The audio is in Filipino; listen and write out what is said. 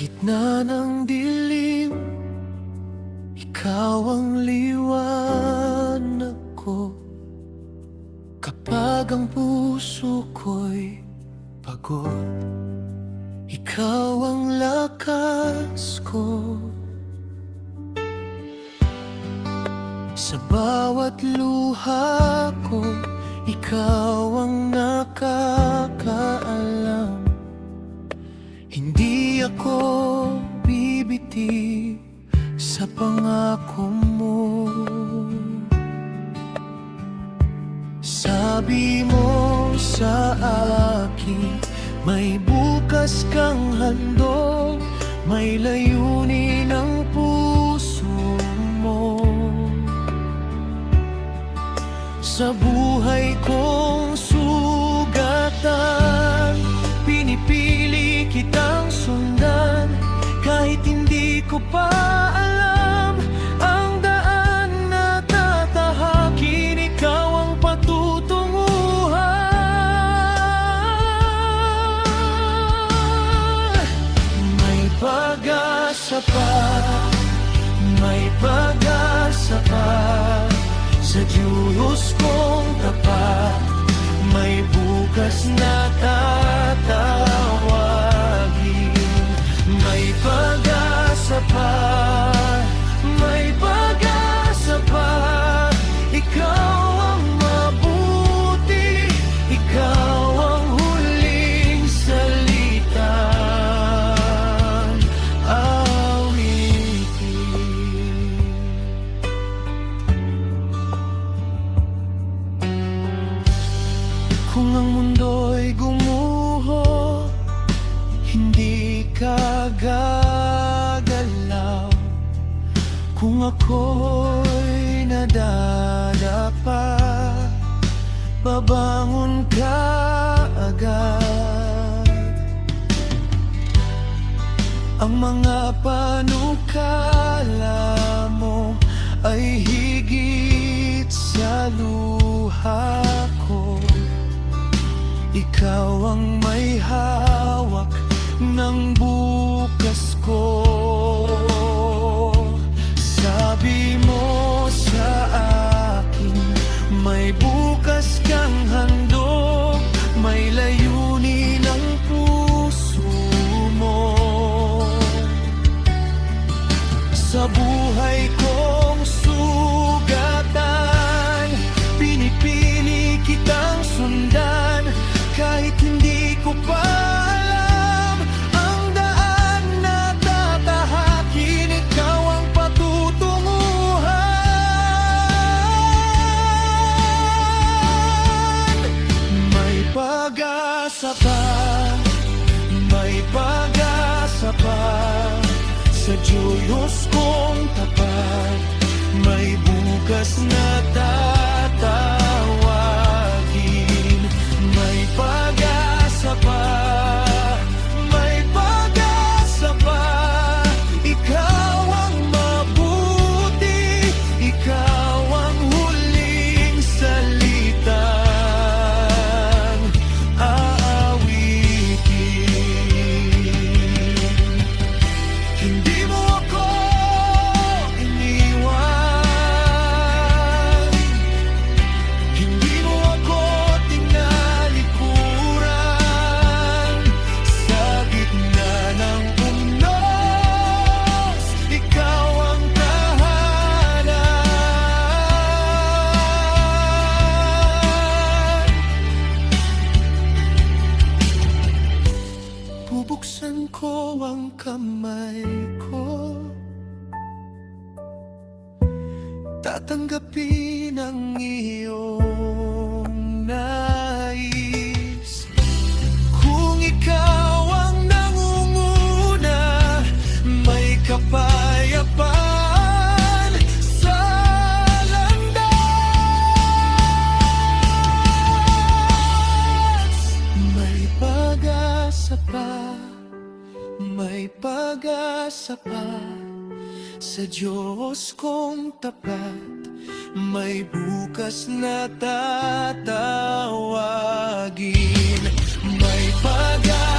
gitna ng dilim, ikaw ang liwanag ko. Kapag ang puso ko'y pagod, ikaw ang lakas ko. Sa bawat luha ko, ikaw ang nakakaalam. Hindi ako bibitiw sa pangako mo. Sabi mo sa akin, may bukas kang handog, may layunin ang puso mo. Sa buhay kong sugatan, pinipili kitang sundan. Kahit hindi ko pa alam ang daan na tatahakin, ikaw ang patutunguhan. May pag-asa pa, may pag-asa pa, sa Diyos kong tapat. May bukas na tatawagin. May pag-asa pa, may pag-asa pa. Ikaw ang mabuti, ikaw ang huling salita. Kung ang mundo'y gumuho, hindi ka gagalaw. Kung ako'y nadadapa, babangon ka agad. Ang mga panukala mo ay higit sa luha ko. Ikaw ang may hawak ng bukas ko. Sabi mo sa akin, may bukas kang handog, may layunin ang puso mo. Sa buhay kong sugatan, pinipili kitang sundan. Kahit hindi ko pa alam ang daan na tatahakin, ikaw ang patutunguhan. May pag-asa pa, may pag-asa pa, sa Diyos kong tapat. May bukas na tatawagin. May pag-asa pa, may pag-asa pa. Ikaw ang mabuti, ikaw ang huling salitang aawitin. Hindi mo ako iniwan, hindi mo ako tinalikuran. Sa gitna ng unos, ikaw ang tahanan. Bubuksan ko ang kamay ko, tatanggapin ang iyong nais. Kung ikaw ang nangunguna, may kapayapaan sa landas. May pag-asa pa, may pag-asa pa, sa Diyos kong tapat. May bukas na tatawagin. May pag-asa